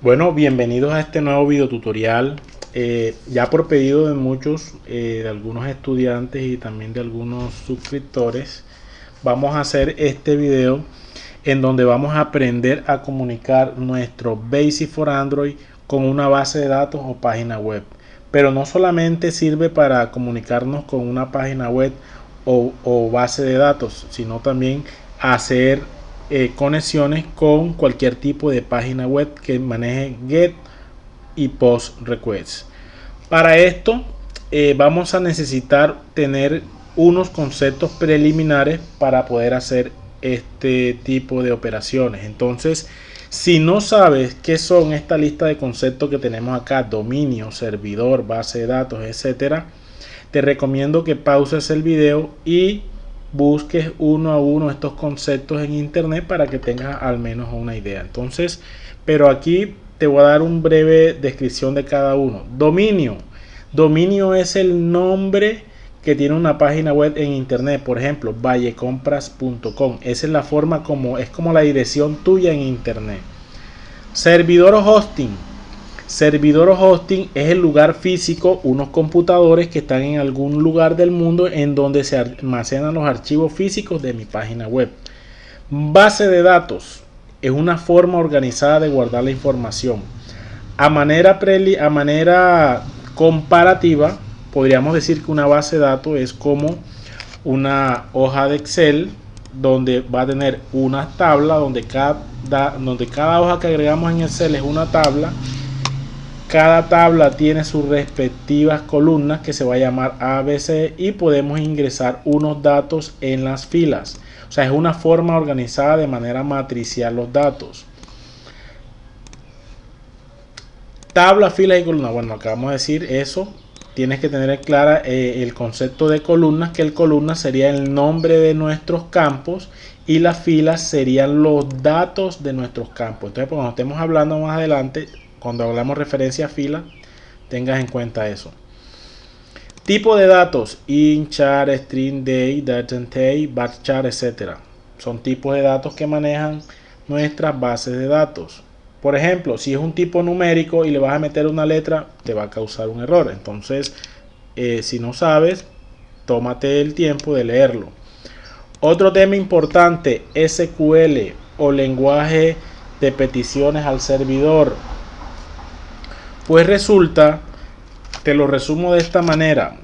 Bueno, bienvenidos a este nuevo video tutorial. Ya por pedido de muchos, de algunos estudiantes y también de algunos suscriptores, vamos a hacer este video en donde vamos a aprender a comunicar nuestro Basic for Android con una base de datos o página web. Pero no solamente sirve para comunicarnos con una página web o base de datos, sino también hacer conexiones con cualquier tipo de página web que maneje GET y POST requests. Para esto vamos a necesitar tener unos conceptos preliminares para poder hacer este tipo de operaciones. Entonces, si no sabes qué son esta lista de conceptos que tenemos acá, dominio, servidor, base de datos, etcétera, te recomiendo que pauses el video y busques uno a uno estos conceptos en internet para que tengas al menos una idea. Entonces, pero aquí te voy a dar una breve descripción de cada uno. Dominio. Dominio es el nombre que tiene una página web en internet. Por ejemplo, vallecompras.com. Esa es la forma es como la dirección tuya en internet. Servidor o hosting. Servidor o hosting es el lugar físico, unos computadores que están en algún lugar del mundo en donde se almacenan los archivos físicos de mi página web. Base de datos es una forma organizada de guardar la información. A manera comparativa, podríamos decir que una base de datos es como una hoja de Excel donde va a tener una tabla donde cada hoja que agregamos en Excel es una tabla. Cada tabla tiene sus respectivas columnas que se va a llamar ABC y podemos ingresar unos datos en las filas. O sea, es una forma organizada de manera matricial los datos. Tabla, filas y columnas. Bueno, acabamos de decir eso. Tienes que tener clara el concepto de columnas, que el columna sería el nombre de nuestros campos y las filas serían los datos de nuestros campos. Entonces, cuando estemos hablando más adelante, cuando hablamos referencia a fila, tengas en cuenta eso. Tipo de datos: int, char, string, date, date, varchar, etc. Son tipos de datos que manejan nuestras bases de datos. Por ejemplo, si es un tipo numérico y le vas a meter una letra, te va a causar un error. Entonces, si no sabes, tómate el tiempo de leerlo. Otro tema importante: SQL o lenguaje de peticiones al servidor. Pues resulta, te lo resumo de esta manera.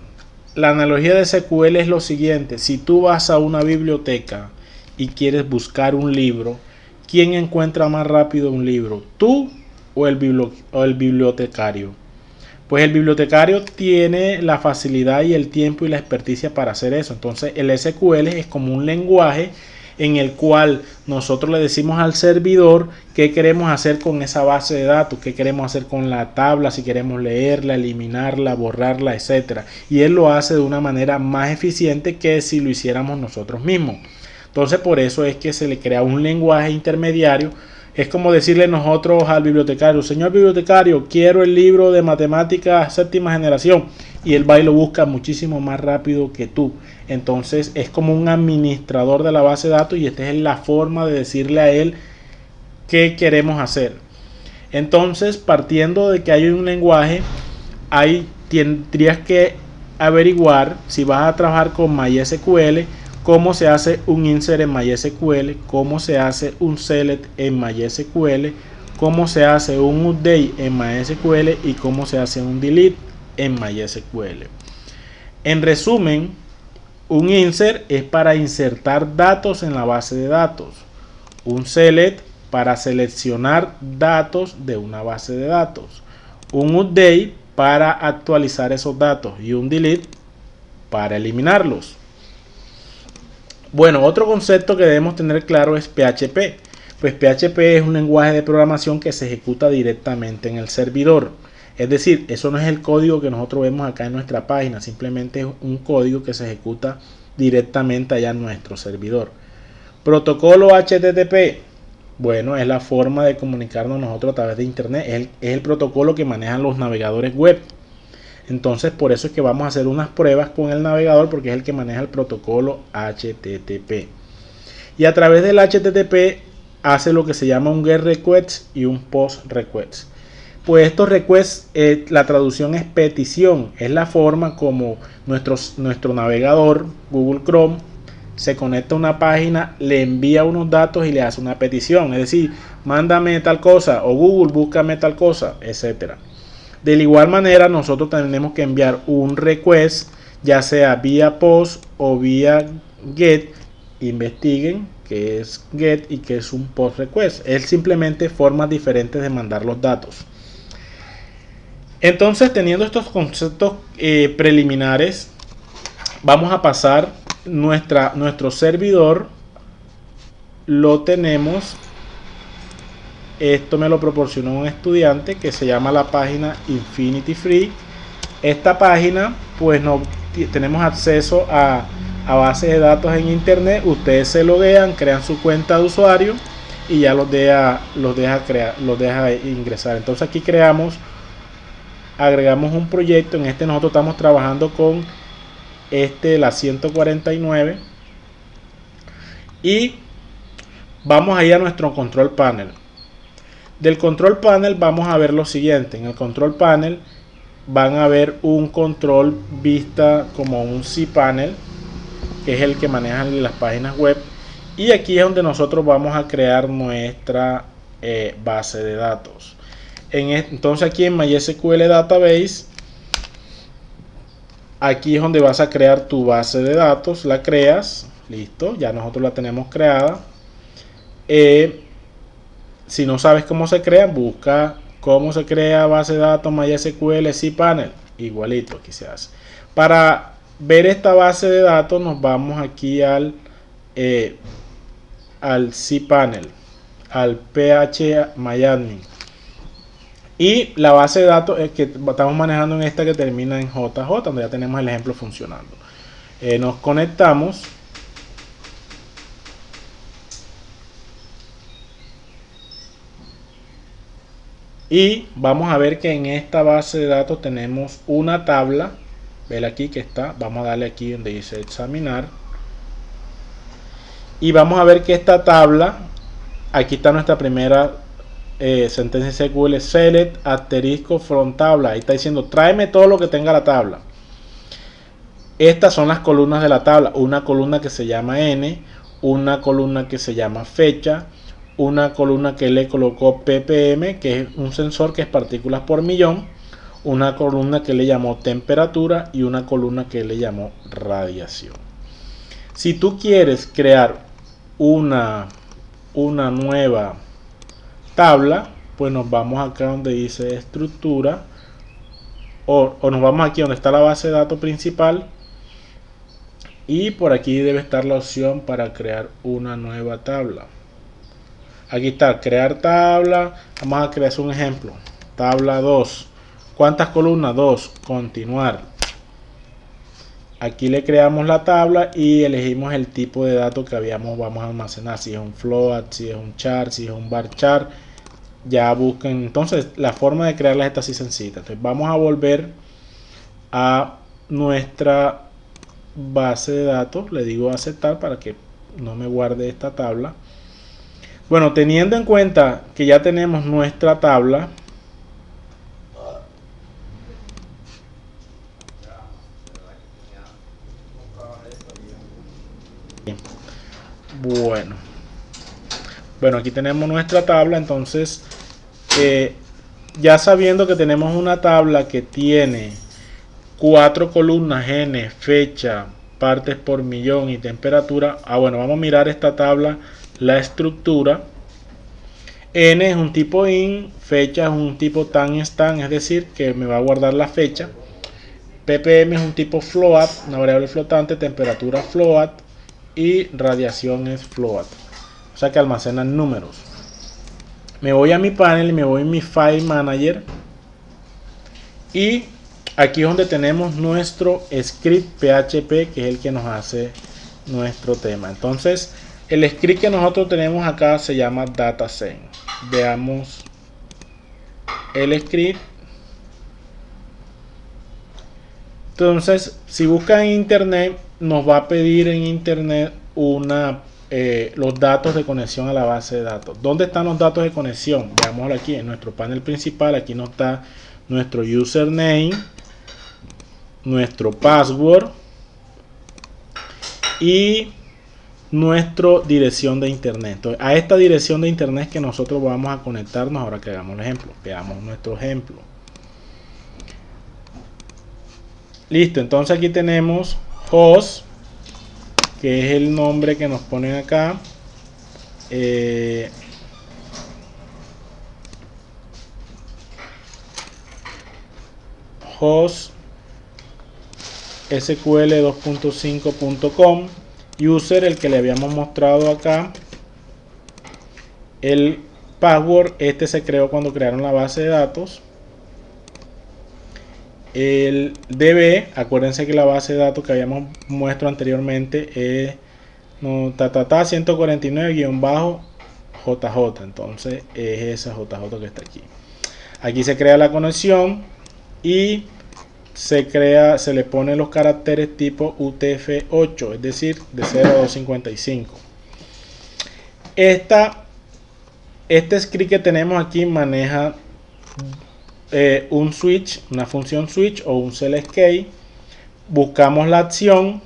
La analogía de SQL es lo siguiente: si tú vas a una biblioteca y quieres buscar un libro, ¿quién encuentra más rápido un libro? ¿Tú o el bibliotecario? Pues el bibliotecario tiene la facilidad y el tiempo y la experticia para hacer eso. Entonces el SQL es como un lenguaje en el cual nosotros le decimos al servidor qué queremos hacer con esa base de datos, qué queremos hacer con la tabla, si queremos leerla, eliminarla, borrarla, etcétera. Y él lo hace de una manera más eficiente que si lo hiciéramos nosotros mismos. Entonces, por eso es que se le crea un lenguaje intermediario. Es como decirle nosotros al bibliotecario: señor bibliotecario, quiero el libro de matemáticas séptima generación, y él va y lo busca muchísimo más rápido que tú. Entonces es como un administrador de la base de datos y esta es la forma de decirle a él qué queremos hacer. Entonces, partiendo de que hay un lenguaje, tendrías que averiguar, si vas a trabajar con MySQL, cómo se hace un insert en MySQL, cómo se hace un select en MySQL, cómo se hace un update en MySQL y cómo se hace un delete en MySQL. En resumen, un insert es para insertar datos en la base de datos. Un select para seleccionar datos de una base de datos. Un update para actualizar esos datos y un delete para eliminarlos. Bueno, otro concepto que debemos tener claro es PHP. Pues PHP es un lenguaje de programación que se ejecuta directamente en el servidor. Es decir, eso no es el código que nosotros vemos acá en nuestra página, simplemente es un código que se ejecuta directamente allá en nuestro servidor. Protocolo HTTP. Bueno, es la forma de comunicarnos nosotros a través de internet, es el protocolo que manejan los navegadores web. Entonces, por eso es que vamos a hacer unas pruebas con el navegador, porque es el que maneja el protocolo HTTP. Y a través del HTTP hace lo que se llama un GET request y un POST request. Pues estos requests, la traducción es petición, es la forma como nuestro navegador Google Chrome se conecta a una página, le envía unos datos y le hace una petición, es decir, mándame tal cosa o Google búscame tal cosa, etcétera. De la igual manera nosotros tenemos que enviar un request, ya sea vía POST o vía GET. Investiguen qué es GET y qué es un POST request. Es simplemente formas diferentes de mandar los datos. Entonces, teniendo estos conceptos preliminares, vamos a pasar nuestro servidor. Lo tenemos. Esto me lo proporcionó un estudiante que se llama la página Infinity Free. Esta página, pues no tenemos acceso a bases de datos en internet. Ustedes se loguean, crean su cuenta de usuario y ya los deja ingresar. Entonces aquí agregamos un proyecto. En este nosotros estamos trabajando con la 149 y vamos a ir a nuestro control panel. Del control panel vamos a ver lo siguiente. En el control panel van a ver un control vista como un cPanel, que es el que maneja las páginas web, y aquí es donde nosotros vamos a crear nuestra base de datos. Entonces aquí en MySQL Database, aquí es donde vas a crear tu base de datos. La creas, listo, ya nosotros la tenemos creada. Si no sabes cómo se crea, busca cómo se crea base de datos MySQL cPanel, igualito aquí se hace. Para ver esta base de datos nos vamos aquí al cPanel, al phMyAdmin, y la base de datos es que estamos manejando en esta que termina en JJ, donde ya tenemos el ejemplo funcionando. Nos conectamos y vamos a ver que en esta base de datos tenemos una tabla. Ven aquí que está, vamos a darle aquí donde dice examinar y vamos a ver que esta tabla, aquí está nuestra primera sentencia SQL, select asterisco from tabla. Ahí está diciendo tráeme todo lo que tenga la tabla. Estas son las columnas de la tabla, una columna que se llama n, una columna que se llama fecha, una columna que le colocó ppm, que es un sensor que es partículas por millón, una columna que le llamó temperatura y una columna que le llamó radiación. Si tú quieres crear una nueva tabla, pues nos vamos acá donde dice estructura o nos vamos aquí donde está la base de datos principal y por aquí debe estar la opción para crear una nueva tabla. Aquí está crear tabla. Vamos a crear un ejemplo, tabla 2. ¿Cuántas columnas? 2. Continuar. Aquí le creamos la tabla y elegimos el tipo de datos que vamos a almacenar, si es un float, si es un chart, si es un bar chart. Ya busquen. Entonces la forma de crearla es esta así sencilla. Entonces vamos a volver a nuestra base de datos, le digo aceptar para que no me guarde esta tabla. Bueno, teniendo en cuenta que ya tenemos nuestra tabla, bueno, aquí tenemos nuestra tabla. Entonces ya sabiendo que tenemos una tabla que tiene 4 columnas, n, fecha, partes por millón y temperatura. Bueno, vamos a mirar esta tabla, la estructura. N es un tipo int, fecha es un tipo timestamp, es decir, que me va a guardar la fecha. ppm es un tipo float, una variable flotante, temperatura float y radiación es float, o sea que almacenan números. Me voy a mi panel y me voy a mi file manager y aquí es donde tenemos nuestro script PHP, que es el que nos hace nuestro tema. Entonces el script que nosotros tenemos acá se llama DataSend. Veamos el script. Entonces si buscan en internet, nos va a pedir en internet una los datos de conexión a la base de datos. ¿Dónde están los datos de conexión? Veámoslo aquí en nuestro panel principal. Aquí nos está nuestro username, nuestro password y nuestra dirección de internet. Entonces, a esta dirección de internet que nosotros vamos a conectarnos ahora que hagamos el ejemplo. Veamos nuestro ejemplo. Listo, entonces aquí tenemos host, que es el nombre que nos ponen acá. Host SQL 2.5.com. User, el que le habíamos mostrado acá. El password, este se creó cuando crearon la base de datos. El DB, acuérdense que la base de datos que habíamos mostrado anteriormente es 149-JJ, entonces es esa JJ que está aquí. Aquí se crea la conexión y se le pone los caracteres tipo UTF-8, es decir, de 0 a 255. Este script que tenemos aquí maneja un switch, una función switch o un select key. Buscamos la acción.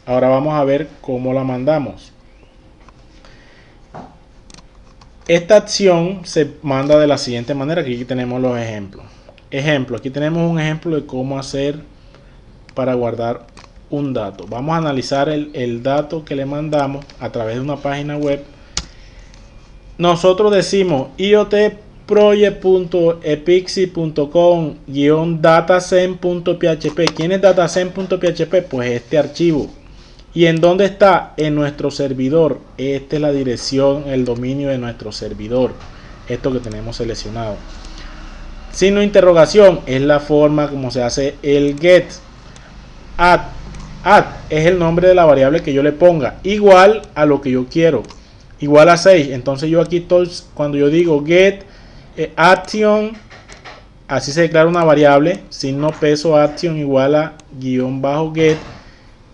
Ahora vamos a ver cómo la mandamos. Esta acción se manda de la siguiente manera. Aquí tenemos los ejemplos. Aquí tenemos un ejemplo de cómo hacer para guardar un dato. Vamos a analizar el dato que le mandamos a través de una página web. Nosotros decimos iotproject.epixi.com-datazen.php. ¿Quién es datazen.php? Pues este archivo. ¿Y en dónde está? En nuestro servidor. Esta es la dirección, el dominio de nuestro servidor. Esto que tenemos seleccionado. Signo de interrogación es la forma como se hace el get. Add es el nombre de la variable que yo le ponga, igual a lo que yo quiero, igual a 6. Entonces yo aquí cuando yo digo get action, así se declara una variable, signo peso action igual a _get.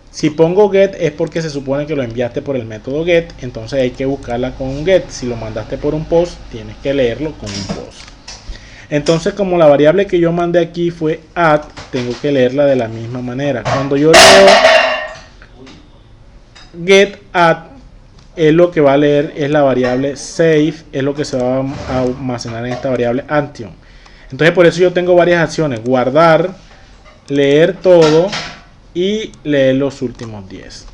Si pongo get es porque se supone que lo enviaste por el método get, entonces hay que buscarla con un get. Si lo mandaste por un post, tienes que leerlo con un post. Entonces, como la variable que yo mandé aquí fue add, tengo que leerla de la misma manera. Cuando yo leo get add, es lo que va a leer, es la variable save, es lo que se va a almacenar en esta variable action. Entonces, por eso yo tengo varias acciones: guardar, leer todo y leer los últimos 10.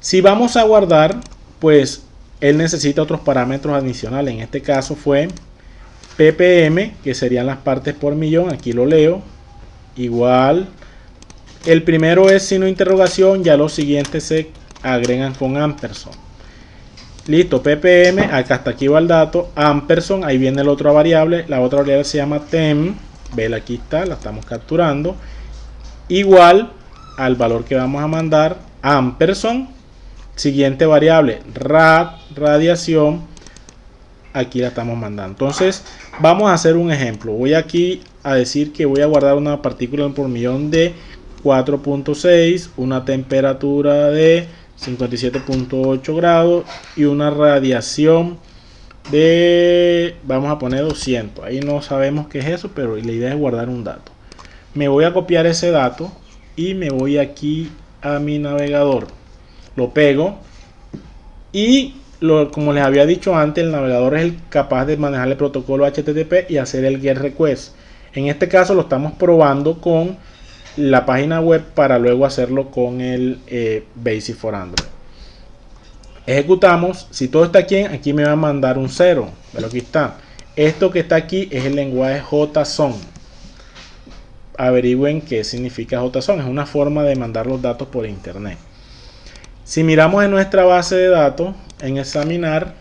Si vamos a guardar, pues él necesita otros parámetros adicionales. En este caso fue ppm, que serían las partes por millón. Aquí lo leo igual. El primero es signo de interrogación, ya los siguientes se agregan con ampersand. Listo, ppm, acá hasta aquí va el dato. Ampersand, ahí viene la otra variable. La otra variable se llama temp. Vela, aquí está, la estamos capturando. Igual al valor que vamos a mandar. Ampersand, siguiente variable, radiación. Aquí la estamos mandando. Entonces vamos a hacer un ejemplo. Voy aquí a decir que voy a guardar una partícula por millón de 4.6, una temperatura de 57.8 grados y una radiación de, vamos a poner 200. Ahí no sabemos qué es eso, pero la idea es guardar un dato. Me voy a copiar ese dato y me voy aquí a mi navegador. Lo pego y como les había dicho antes, el navegador es el capaz de manejar el protocolo HTTP y hacer el GET request. En este caso lo estamos probando con la página web para luego hacerlo con el Basic for Android. Ejecutamos. Si todo está aquí me va a mandar un 0. Pero aquí está. Esto que está aquí es el lenguaje JSON. Averigüen qué significa JSON. Es una forma de mandar los datos por internet. Si miramos en nuestra base de datos, en examinar,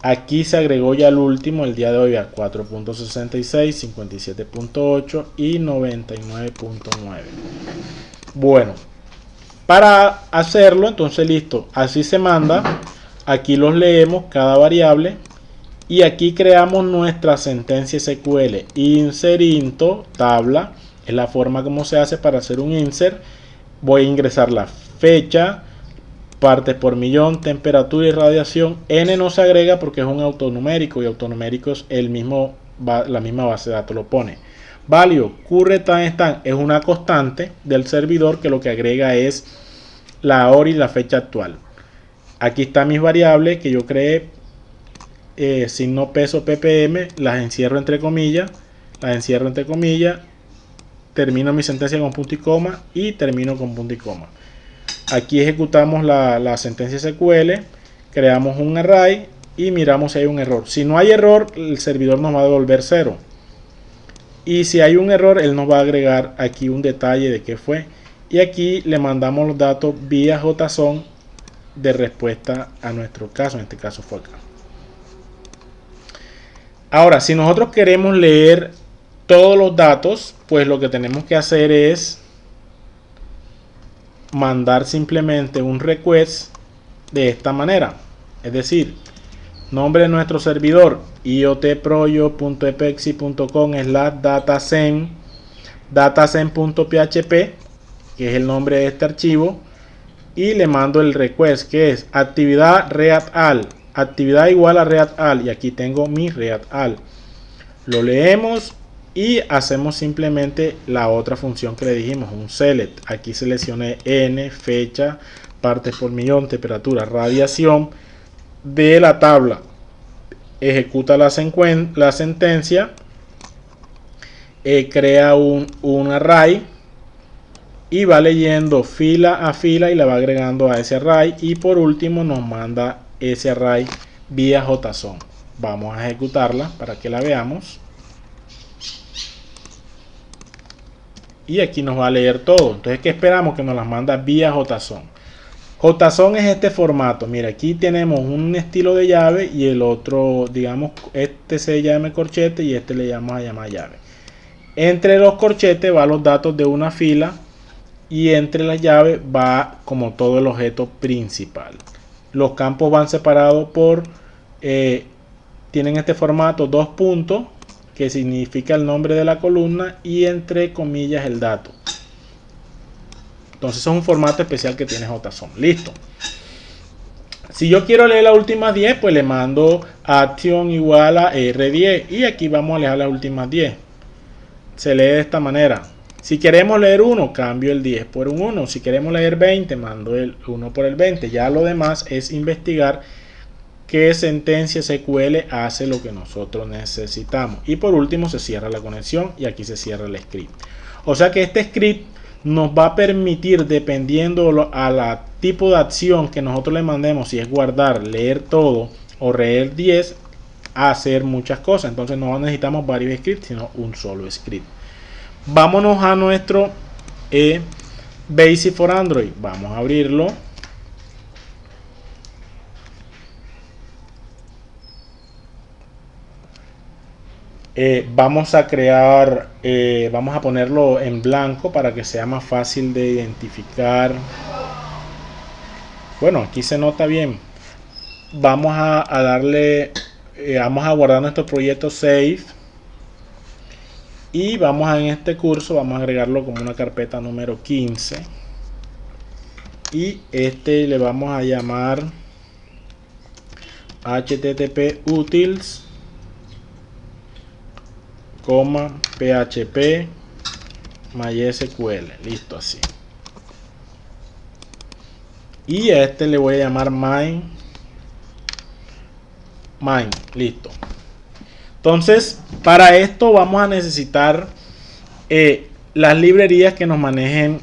aquí se agregó ya el último, el día de hoy, a 4.66, 57.8 y 99.9. Bueno, para hacerlo, entonces listo, así se manda. Aquí los leemos, cada variable, y aquí creamos nuestra sentencia SQL. Insert into tabla, es la forma como se hace para hacer un insert. Voy a ingresar la fecha, partes por millón, temperatura y radiación. N no se agrega porque es un autonumérico, y autonumérico es la misma base de datos lo pone. Value, current time stamp, es una constante del servidor que lo que agrega es la hora y la fecha actual. Aquí están mis variables que yo creé, signo peso ppm, las encierro entre comillas, termino mi sentencia con punto y coma y termino con punto y coma. Aquí ejecutamos la sentencia SQL, creamos un array y miramos si hay un error. Si no hay error, el servidor nos va a devolver 0. Y si hay un error, él nos va a agregar aquí un detalle de qué fue. Y aquí le mandamos los datos vía JSON de respuesta a nuestro caso. En este caso fue acá. Ahora, si nosotros queremos leer todos los datos, pues lo que tenemos que hacer es mandar simplemente un request de esta manera. Es decir, nombre de nuestro servidor iotproyo.epexi.com/datazen, datazen.php, que es el nombre de este archivo, y le mando el request que es actividad read_all, actividad igual a read_all, y aquí tengo mi read_all. Lo leemos y hacemos simplemente la otra función que le dijimos, un select. Aquí seleccioné n, fecha, partes por millón, temperatura, radiación de la tabla. Ejecuta la sentencia, crea un array y va leyendo fila a fila y la va agregando a ese array, y por último nos manda ese array vía JSON. Vamos a ejecutarla para que la veamos. Y aquí nos va a leer todo. Entonces, ¿qué esperamos? Que nos las manda vía JSON. JSON es este formato. Mira, aquí tenemos un estilo de llave y el otro, digamos, este se llama corchete y este le llamamos a llamar llave. Entre los corchetes van los datos de una fila y entre las llaves va como todo el objeto principal. Los campos van separados por, tienen este formato, dos puntos, que significa el nombre de la columna, y entre comillas el dato. Entonces es un formato especial que tiene JSON. Listo. Si yo quiero leer las últimas 10, pues le mando action igual a R10, y aquí vamos a leer las últimas 10. Se lee de esta manera. Si queremos leer 1, cambio el 10 por un 1. Si queremos leer 20, mando el 1 por el 20. Ya lo demás es investigar qué sentencia SQL hace lo que nosotros necesitamos. Y por último se cierra la conexión y aquí se cierra el script. O sea que este script nos va a permitir, dependiendo a la tipo de acción que nosotros le mandemos, si es guardar, leer todo o leer 10, hacer muchas cosas. Entonces no necesitamos varios scripts, sino un solo script. Vámonos a nuestro Basic for Android. Vamos a abrirlo. Vamos a crear, vamos a ponerlo en blanco para que sea más fácil de identificar. Bueno, aquí se nota bien. Vamos a darle, vamos a guardar nuestro proyecto Save. Y vamos en este curso, vamos a agregarlo como una carpeta número 15. Y este le vamos a llamar http utils, php MySQL. Listo, así. Y a este le voy a llamar main. Listo. Entonces, para esto vamos a necesitar las librerías que nos manejen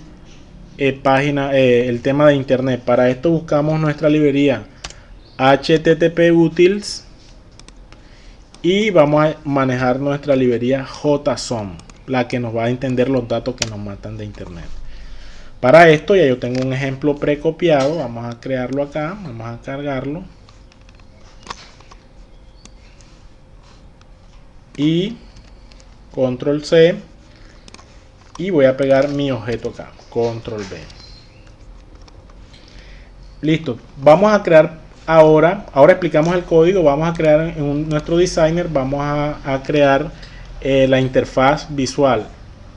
el tema de internet. Para esto buscamos nuestra librería http utils y vamos a manejar nuestra librería JSON, la que nos va a entender los datos que nos matan de internet. Para esto ya yo tengo un ejemplo precopiado. Vamos a crearlo acá, vamos a cargarlo y control C, y voy a pegar mi objeto acá, control V. Listo. Vamos a crear ahora explicamos el código. Vamos a crear en nuestro designer, vamos a crear la interfaz visual.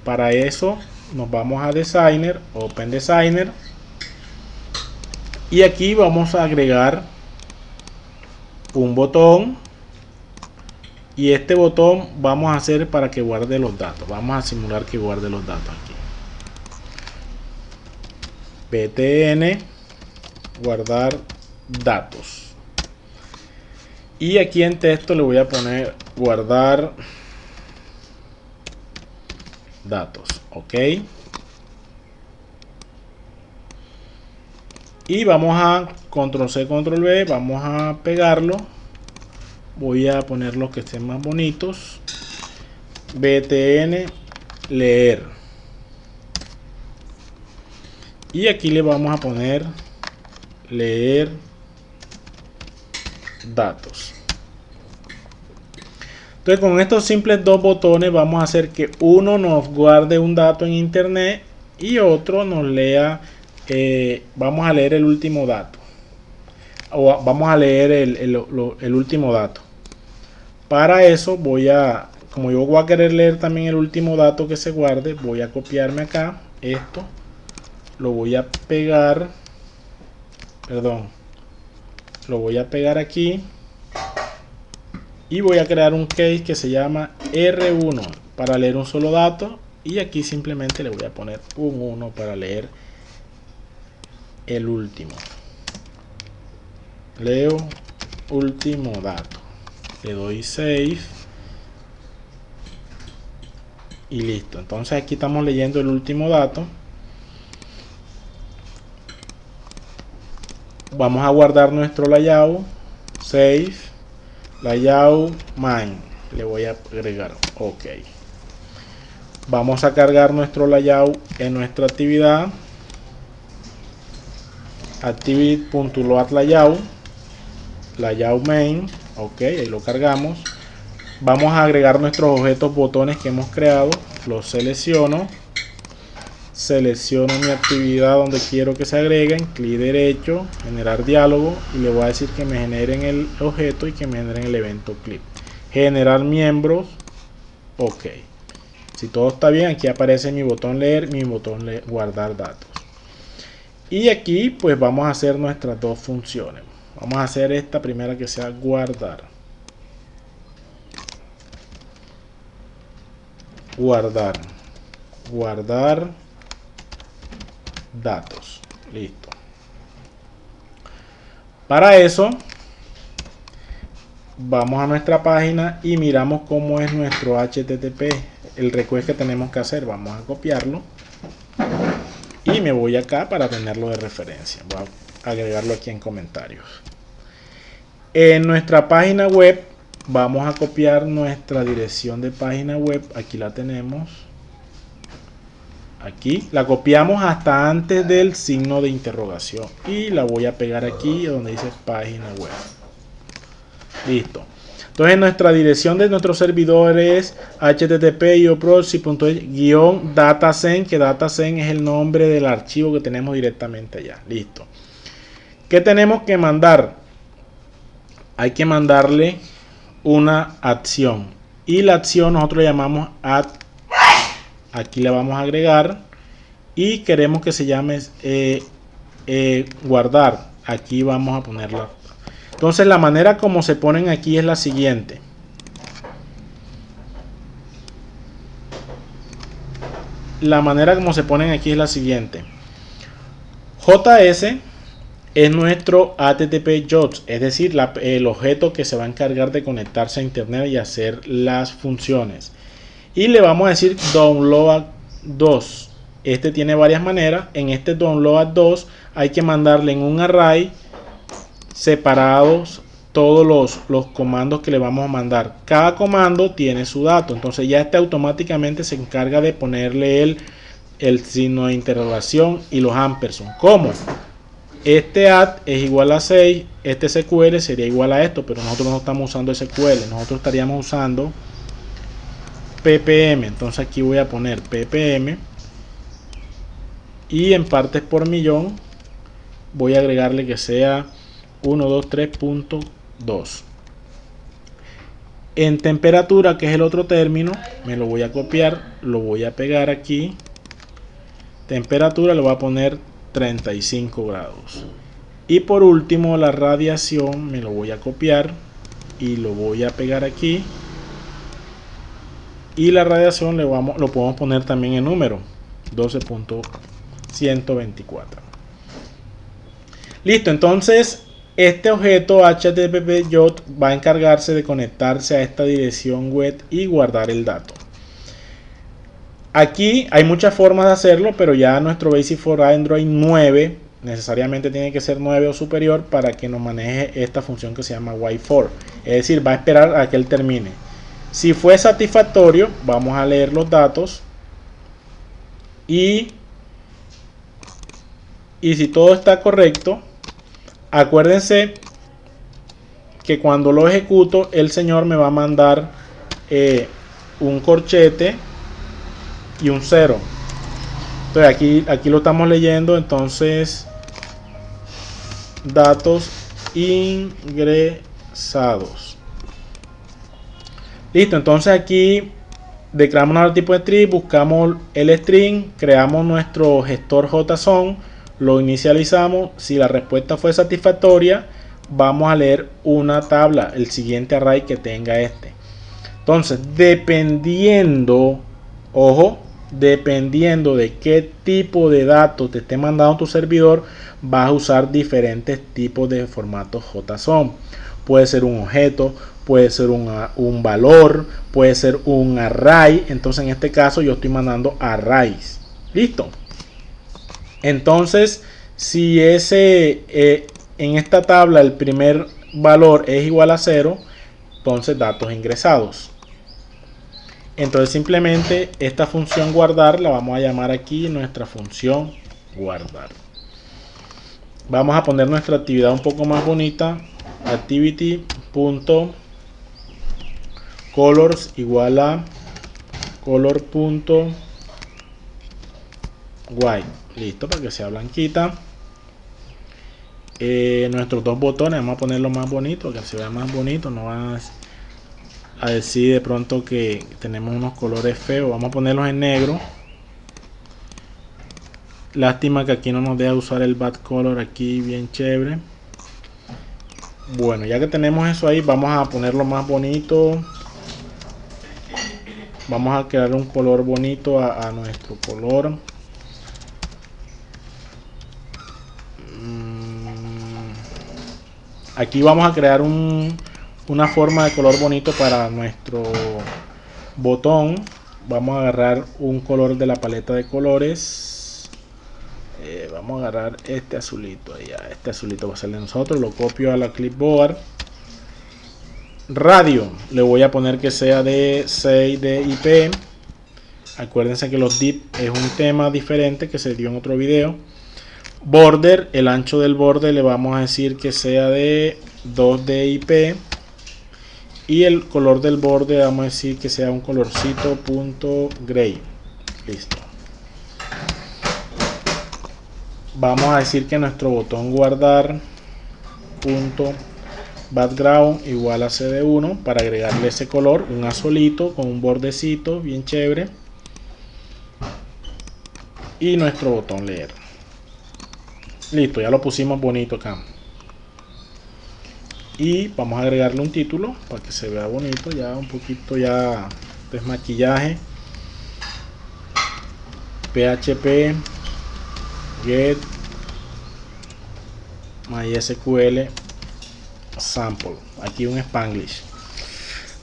Para eso nos vamos a designer, open designer, Y aquí vamos a agregar un botón, y este botón vamos a hacer para que guarde los datos. Vamos a simular que guarde los datos aquí. btn guardar datos, y aquí en texto le voy a poner guardar datos. Ok, y vamos a control C, control V, vamos a pegarlo. Voy a poner los que estén más bonitos. btn leer, y aquí le vamos a poner leer datos. Entonces, con estos simples dos botones vamos a hacer que uno nos guarde un dato en internet y otro nos lea. Vamos a leer el último dato, o vamos a leer el último dato. Para eso como yo voy a querer leer también el último dato que se guarde, voy a copiarme acá esto, lo voy a pegar, lo voy a pegar aquí, y voy a crear un case que se llama R1 para leer un solo dato, y aquí simplemente le voy a poner un 1 para leer el último. Leo último dato, le doy save y listo. Entonces aquí estamos leyendo el último dato. Vamos a guardar nuestro layout, save, layout main, le voy a agregar ok. Vamos a cargar nuestro layout en nuestra actividad, activity.load layout main, ok, ahí lo cargamos. Vamos a agregar nuestros objetos botones que hemos creado, los selecciono mi actividad donde quiero que se agreguen, clic derecho, generar diálogo, y le voy a decir que me generen el objeto y que me generen el evento clip, generar miembros, ok. Si todo está bien, aquí aparece mi botón leer, mi botón guardar datos, y aquí pues vamos a hacer nuestras dos funciones. Vamos a hacer esta primera que sea guardar datos, listo. Para eso vamos a nuestra página y miramos cómo es nuestro HTTP, el request que tenemos que hacer. Vamos a copiarlo y me voy acá para tenerlo de referencia. Voy a agregarlo aquí en comentarios. En nuestra página web vamos a copiar nuestra dirección de página web. Aquí la tenemos. Aquí la copiamos hasta antes del signo de interrogación y la voy a pegar aquí donde dice página web. Listo. Entonces nuestra dirección de nuestro servidor es http://datazen, que datazen es el nombre del archivo que tenemos directamente allá. Listo. ¿Qué tenemos que mandar? Hay que mandarle una acción, y la acción nosotros le llamamos add. Aquí le vamos a agregar y queremos que se llame guardar. Aquí vamos a ponerla. Entonces la manera como se ponen aquí es la siguiente. JS es nuestro HTTP jobs, es decir, el objeto que se va a encargar de conectarse a internet y hacer las funciones. Y le vamos a decir download 2. Este tiene varias maneras. En este download 2 hay que mandarle en un array separados todos los comandos que le vamos a mandar. Cada comando tiene su dato. Entonces ya este automáticamente se encarga de ponerle el signo de interrogación y los ampersand. ¿Cómo? Este add es igual a 6. Este SQL sería igual a esto, pero nosotros no estamos usando SQL. Nosotros estaríamos usando ppm. Entonces aquí voy a poner ppm, y en partes por millón voy a agregarle que sea 123.2. En temperatura, que es el otro término, me lo voy a copiar, lo voy a pegar aquí. Temperatura le voy a poner 35 grados. Y por último, la radiación me lo voy a copiar y lo voy a pegar aquí. Y la radiación lo podemos poner también en número 12.124. Listo, entonces este objeto HTTP va a encargarse de conectarse a esta dirección web y guardar el dato. Aquí hay muchas formas de hacerlo, pero ya nuestro Basic for Android 9 necesariamente tiene que ser 9 o superior para que nos maneje esta función que se llama wait for. Es decir, va a esperar a que él termine. Si fue satisfactorio, vamos a leer los datos. Y si todo está correcto, acuérdense que cuando lo ejecuto, el señor me va a mandar un corchete y un 0. Entonces aquí lo estamos leyendo. Entonces, datos ingresados. Listo, entonces aquí declaramos nuestro tipo de string, buscamos el string, creamos nuestro gestor JSON, lo inicializamos. Si la respuesta fue satisfactoria, vamos a leer una tabla, el siguiente array que tenga este. Entonces, dependiendo, ojo, dependiendo de qué tipo de datos te esté mandando tu servidor, vas a usar diferentes tipos de formatos JSON. Puede ser un objeto, puede ser un valor, puede ser un array. Entonces en este caso yo estoy mandando arrays. Listo. Entonces si en esta tabla el primer valor es igual a 0, entonces datos ingresados. Entonces simplemente esta función guardar la vamos a llamar aquí nuestra función guardar. Vamos a poner nuestra actividad un poco más bonita. Activity.colors igual a color.white. Listo, para que sea blanquita. Nuestros dos botones vamos a ponerlo más bonito, que se vea más bonito. No van a decir de pronto que tenemos unos colores feos. Vamos a ponerlos en negro. Lástima que aquí no nos deja usar el back color aquí, bien chévere. Bueno, ya que tenemos eso ahí, vamos a ponerlo más bonito. Vamos a crear un color bonito a nuestro color. Aquí vamos a crear una forma de color bonito para nuestro botón. Vamos a agarrar un color de la paleta de colores. Vamos a agarrar este azulito allá. Este azulito va a ser de nosotros. Lo copio a la clipboard. Radio le voy a poner que sea de 6 de IP. Acuérdense que los div es un tema diferente que se dio en otro video. Border, el ancho del borde le vamos a decir que sea de 2 de IP. Y el color del borde vamos a decir que sea un colorcito punto gray. Listo. Vamos a decir que nuestro botón guardar punto background igual a cd1 para agregarle ese color, un azulito con un bordecito bien chévere. Y nuestro botón leer. Listo, ya lo pusimos bonito acá. Y vamos a agregarle un título para que se vea bonito, ya un poquito ya desmaquillaje. PHP get MySQL sample, aquí un Spanglish.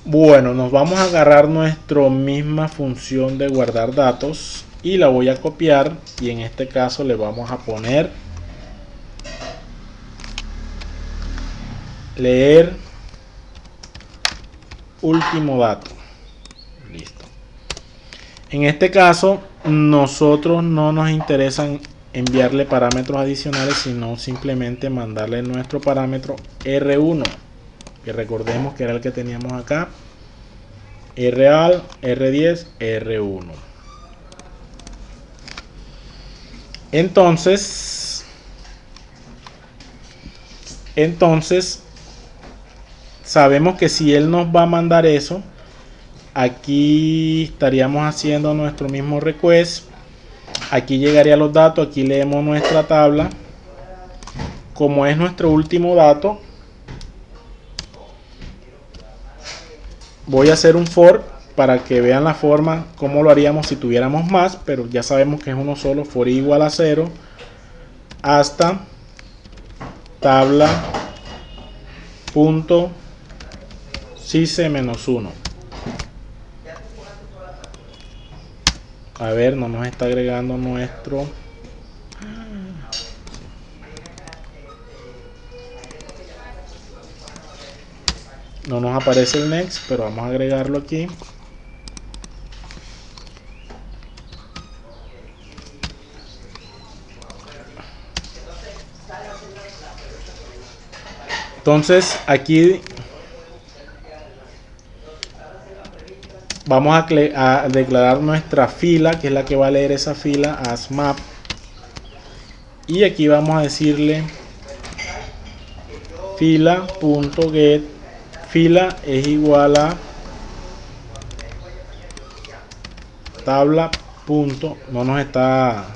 Bueno, nos vamos a agarrar nuestra misma función de guardar datos y la voy a copiar, y en este caso le vamos a poner leer último dato. Listo. En este caso nosotros no nos interesan enviarle parámetros adicionales, sino simplemente mandarle nuestro parámetro R1, que recordemos que era el que teníamos acá, Real, R10, R1. Entonces sabemos que si él nos va a mandar eso, aquí estaríamos haciendo nuestro mismo request. Aquí llegaría los datos, aquí leemos nuestra tabla como es nuestro último dato, voy a hacer un for para que vean la forma como lo haríamos si tuviéramos más, pero ya sabemos que es uno solo. For igual a 0 hasta tabla punto size menos 1. A ver, no nos está agregando nuestro. No nos aparece el next, pero vamos a agregarlo aquí. Entonces aquí vamos a declarar nuestra fila, que es la que va a leer esa fila, as map. Y aquí vamos a decirle fila.get. Fila es igual a tabla. No nos está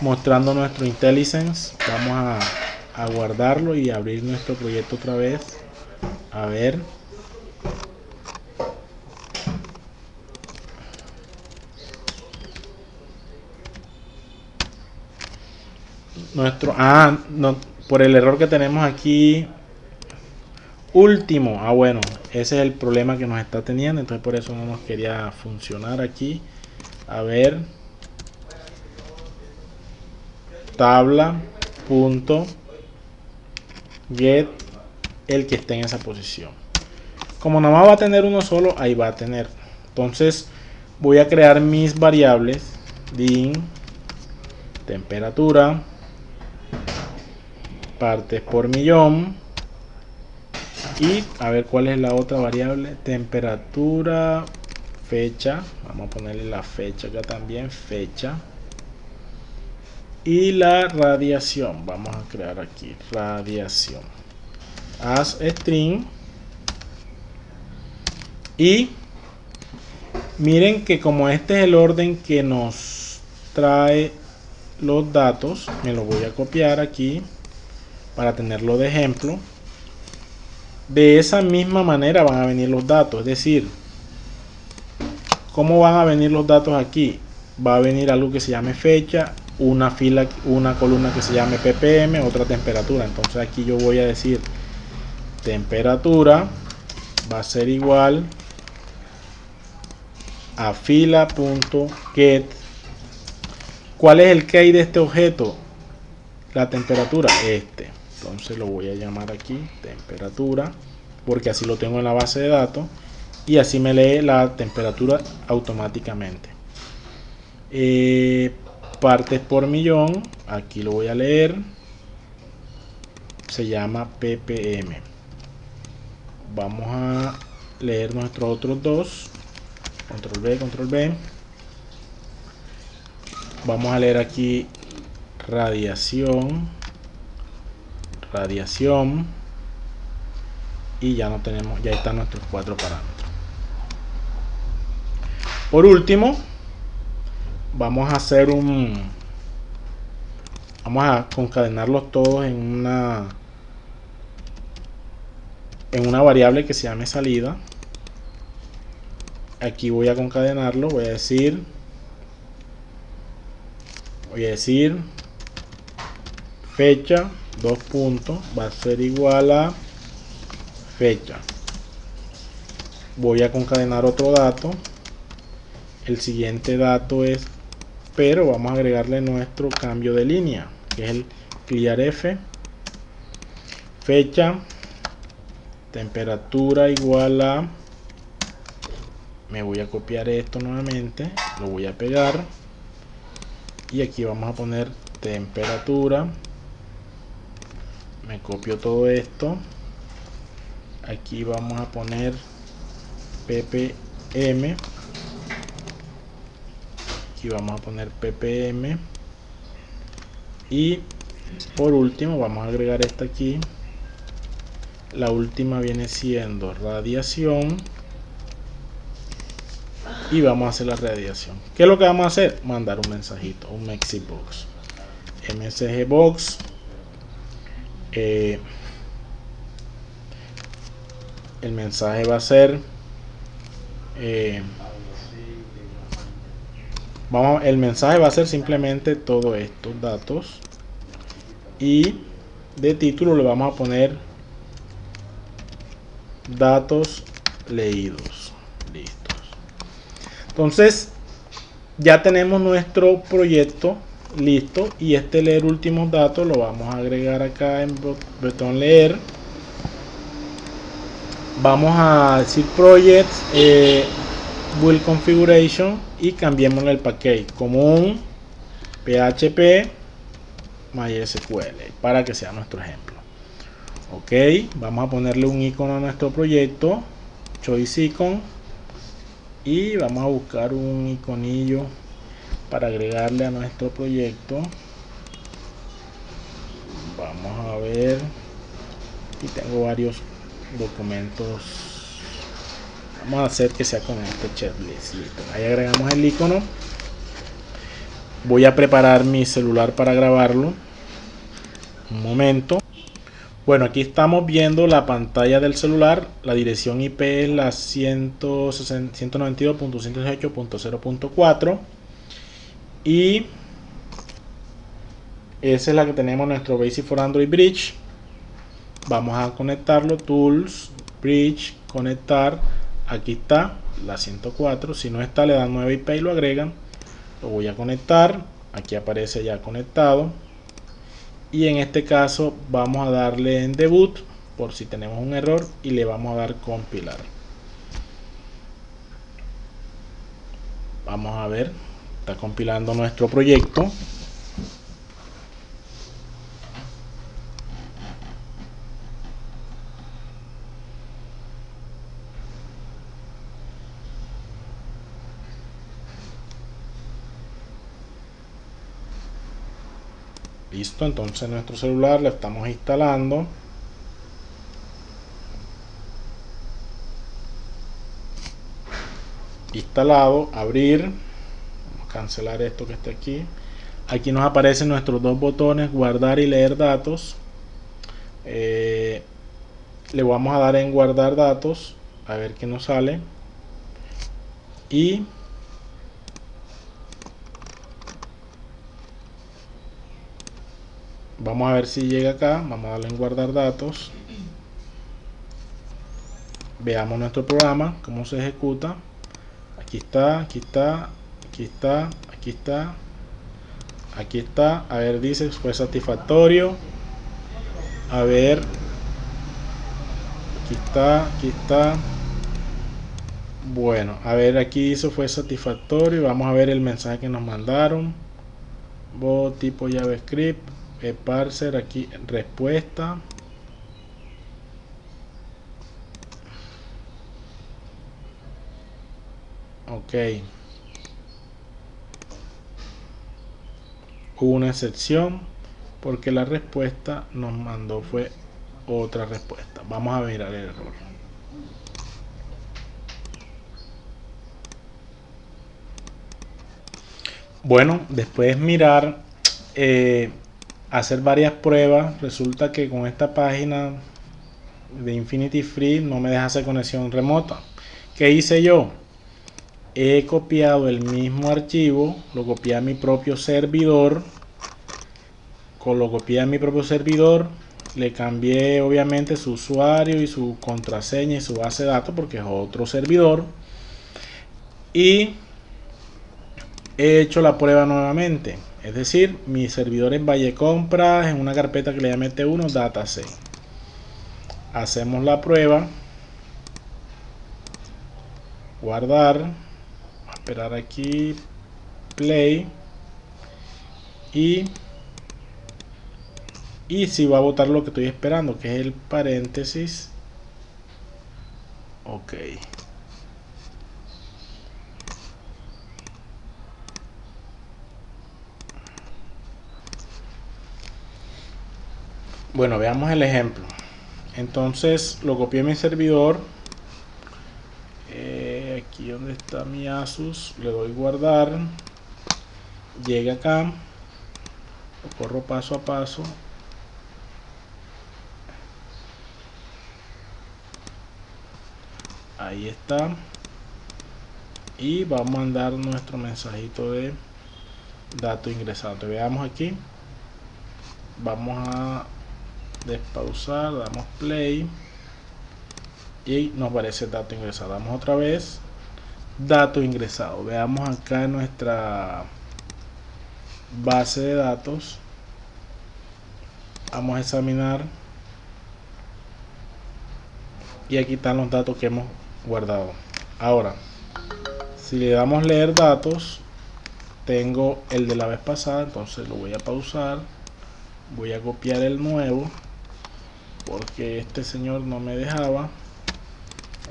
mostrando nuestro IntelliSense. Vamos a guardarlo y abrir nuestro proyecto otra vez. A ver. No, por el error que tenemos aquí. Último. Bueno, ese es el problema que nos está teniendo. Entonces por eso no nos quería funcionar aquí. A ver. Tabla.get el que esté en esa posición. Como nada más va a tener uno solo, ahí va a tener. Entonces voy a crear mis variables. Din temperatura, partes por millón. Y a ver cuál es la otra variable. Temperatura, fecha. Vamos a ponerle la fecha acá también. Fecha. Y la radiación. Vamos a crear aquí. Radiación. As string. Y miren que como este es el orden que nos trae los datos, me lo voy a copiar aquí para tenerlo de ejemplo. De esa misma manera van a venir los datos, es decir, ¿cómo van a venir los datos aquí? Va a venir algo que se llame fecha, una fila, una columna que se llame ppm, otra temperatura. Entonces aquí yo voy a decir temperatura va a ser igual a fila.get. ¿Cuál es el key de este objeto? La temperatura, entonces lo voy a llamar aquí temperatura, porque así lo tengo en la base de datos y así me lee la temperatura automáticamente. Partes por millón, aquí lo voy a leer, se llama ppm. Vamos a leer nuestros otros dos, control B. Vamos a leer aquí radiación, y ya no tenemos, ya están nuestros 4 parámetros. Por último, vamos a hacer vamos a concadenarlos todos en una variable que se llame salida. Aquí voy a concadenarlo, voy a decir fecha, dos puntos, va a ser igual a fecha. Voy a concadenar otro dato. El siguiente dato es, pero vamos a agregarle nuestro cambio de línea, que es el clearF. Fecha, temperatura igual a, me voy a copiar esto nuevamente, lo voy a pegar y aquí vamos a poner temperatura. Me copio todo esto, aquí vamos a poner ppm, aquí vamos a poner ppm y por último vamos a agregar esta aquí. La última viene siendo radiación y vamos a hacer la radiación. ¿Qué es lo que vamos a hacer? Mandar un mensajito, un msgbox. el mensaje va a ser el mensaje va a ser simplemente todos estos datos, y de título le vamos a poner datos leídos. Listos. Entonces ya tenemos nuestro proyecto listo, y este leer últimos datos lo vamos a agregar acá en botón leer. Vamos a decir projects, build configuration, y cambiémosle el paquete común PHP MySQL para que sea nuestro ejemplo. Ok, vamos a ponerle un icono a nuestro proyecto, choice icon, y vamos a buscar un iconillo para agregarle a nuestro proyecto. Vamos a ver, y tengo varios documentos. Vamos a hacer que sea con este checklist. Listo. Ahí agregamos el icono. Voy a preparar mi celular para grabarlo. Un momento. Bueno, aquí estamos viendo la pantalla del celular. La dirección IP es la 192.168.0.4, y esa es la que tenemos nuestro Basic for Android Bridge. Vamos a conectarlo, Tools, Bridge, conectar. Aquí está la 104. Si no está, le dan nueva IP y lo agregan. Lo voy a conectar. Aquí aparece ya conectado. Y en este caso vamos a darle en debut por si tenemos un error, y le vamos a dar compilar. Vamos a ver, está compilando nuestro proyecto. Listo, entonces nuestro celular lo estamos instalando. Instalado, abrir. Vamos a cancelar esto que está aquí. Aquí nos aparecen nuestros dos botones, guardar y leer datos. Le vamos a dar en guardar datos, a ver qué nos sale. Y vamos a ver si llega acá. Vamos a darle en guardar datos. Veamos nuestro programa, cómo se ejecuta. Aquí está, aquí está, aquí está, aquí está, aquí está. A ver, dice, fue satisfactorio. A ver, aquí está, aquí está. Bueno, a ver, aquí dice fue satisfactorio. Vamos a ver el mensaje que nos mandaron. Bot tipo JavaScript, parser, aquí respuesta. Ok, hubo una excepción porque la respuesta nos mandó fue otra respuesta. Vamos a mirar el error. Bueno, después mirar, hacer varias pruebas, resulta que con esta página de Infinity Free no me deja hacer conexión remota. ¿Qué hice yo? He copiado el mismo archivo, lo copié a mi propio servidor, le cambié obviamente su usuario y su contraseña y su base de datos porque es otro servidor, y he hecho la prueba nuevamente. Es decir, mi servidor en Valle Compras, en una carpeta que le llamé T1 Dataset. Hacemos la prueba, guardar, esperar aquí, play, y si va a botar lo que estoy esperando, que es el paréntesis. Ok. Bueno, veamos el ejemplo. Entonces lo copié en mi servidor. Aquí donde está mi Asus, le doy guardar. Llega acá, lo corro paso a paso. ahí está, y vamos a mandar nuestro mensajito de dato ingresado. Te veamos aquí, vamos a despausar, damos play y nos aparece dato ingresado. Damos otra vez dato ingresado. Veamos acá en nuestra base de datos, vamos a examinar y aquí están los datos que hemos guardado. Ahora, si le damos leer datos, tengo el de la vez pasada, entonces lo voy a pausar, voy a copiar el nuevo porque este señor no me dejaba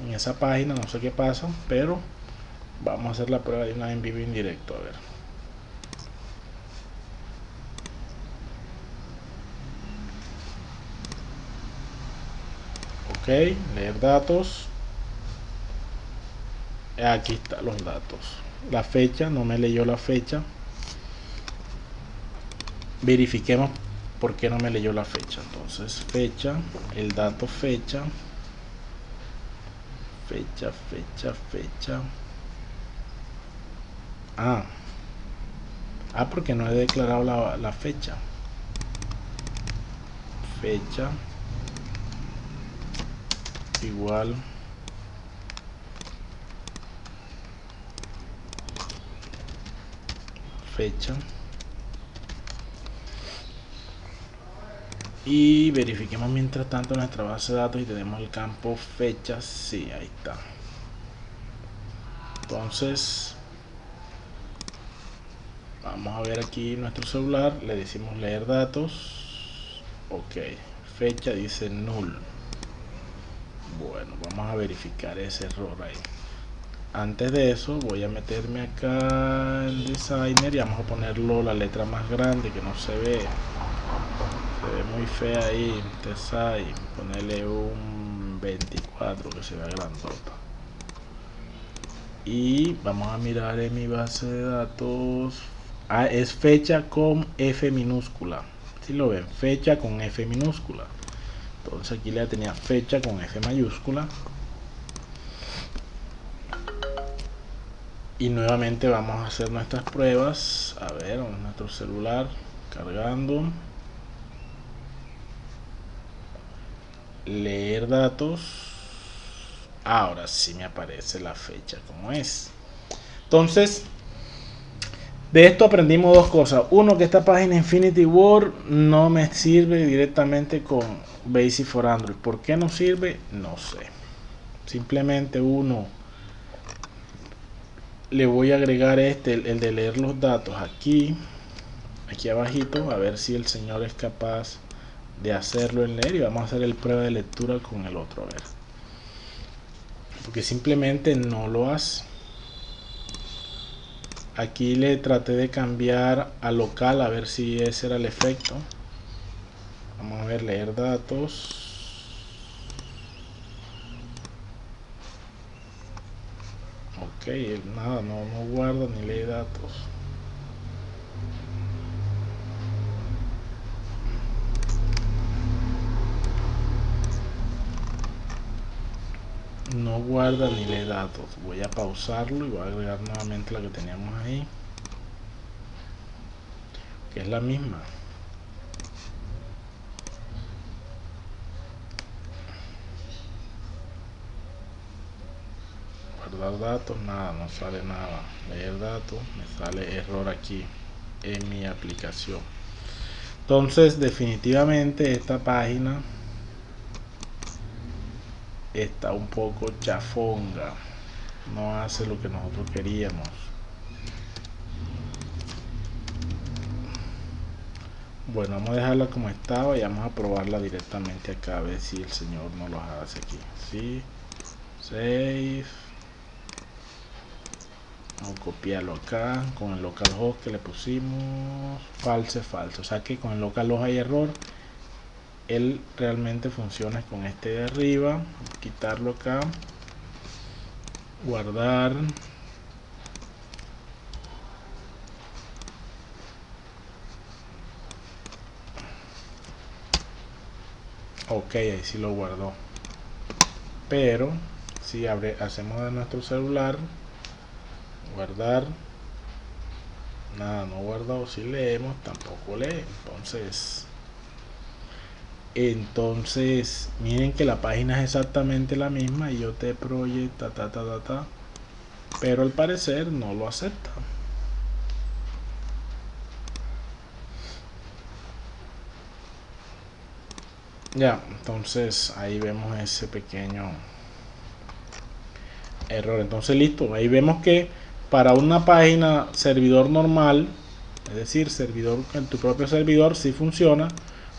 en esa página, no sé qué pasa, pero vamos a hacer la prueba de una en vivo en directo. A ver, ok, leer datos, aquí están los datos. La fecha, no me leyó la fecha. Verifiquemos por qué no me leyó la fecha. Entonces, fecha, el dato fecha, fecha. Porque no he declarado la fecha. Fecha igual fecha, y verifiquemos mientras tanto nuestra base de datos y tenemos el campo fecha. Sí, ahí está. Entonces vamos a ver aquí nuestro celular, le decimos leer datos, ok, fecha dice null. Bueno, vamos a verificar ese error ahí. Antes de eso voy a meterme acá en Designer y vamos a ponerlo la letra más grande, que no se ve muy fea ahí. Design, ponerle un 24 que se vea grandota. Y vamos a mirar en mi base de datos. Es fecha con F minúscula. Si lo ven, fecha con F minúscula. Entonces aquí le tenía fecha con F mayúscula. Y nuevamente vamos a hacer nuestras pruebas. A ver, nuestro celular cargando. Leer datos. Ahora sí me aparece la fecha como es. Entonces, de esto aprendimos dos cosas. Uno, que esta página Infinity Word no me sirve directamente con Basic for Android. ¿Por qué no sirve? No sé. Simplemente uno, le voy a agregar el de leer los datos aquí abajito, a ver si el señor es capaz de hacerlo en leer, y vamos a hacer el prueba de lectura con el otro, a ver, porque simplemente no lo hace. Aquí le traté de cambiar a local a ver si ese era el efecto. Vamos a ver, leer datos, ok, nada, no guarda ni lee datos. No guarda ni lee datos. Voy a pausarlo y voy a agregar nuevamente la que teníamos ahí, que es la misma. Guardar datos, nada, no sale nada. Leer datos, me sale error aquí en mi aplicación. Entonces definitivamente esta página está un poco chafonga, no hace lo que nosotros queríamos. Bueno, vamos a dejarla como estaba y vamos a probarla directamente acá, a ver si el señor no lo hace aquí. Sí, save, vamos a copiarlo acá con el localhost que le pusimos, false, o sea que con el localhost hay error. Él realmente funciona con este de arriba. Quitarlo acá, guardar, ok, ahí sí lo guardó, pero si hacemos de nuestro celular, guardar, nada, no guardado. Si leemos, tampoco lee. Entonces miren que la página es exactamente la misma y yo te proyecta pero al parecer no lo acepta. Ya, entonces ahí vemos ese pequeño error. Entonces listo, ahí vemos que para una página servidor normal, es decir, servidor en tu propio servidor, sí funciona,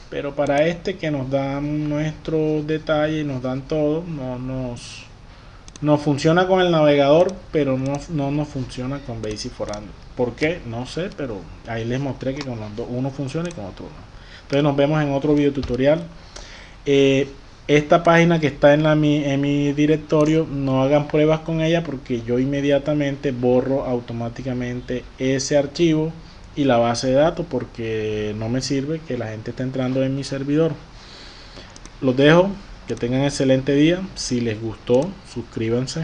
pero para este que nos dan nuestros detalles, nos dan todo, nos funciona con el navegador, pero no nos funciona con Basic for Android. ¿Por qué? No sé, pero ahí les mostré que con los dos uno funciona y con otro no. Entonces nos vemos en otro video tutorial. Esta página que está en mi directorio, no hagan pruebas con ella porque yo inmediatamente borro automáticamente ese archivo y la base de datos, porque no me sirve que la gente esté entrando en mi servidor. Los dejo, que tengan excelente día. Si les gustó, suscríbanse.